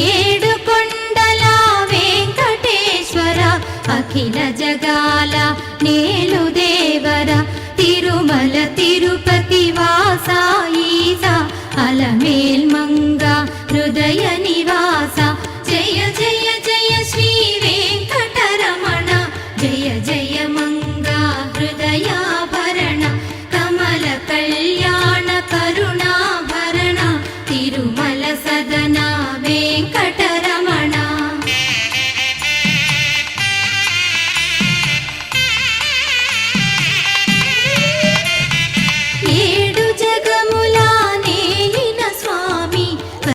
ఏడుకొండల వెంకటేశ్వర అఖిల జగాల నేలు దేవర తిరుమల తిరుపతి వాస ఈస అలమేల్ మంగ హృదయ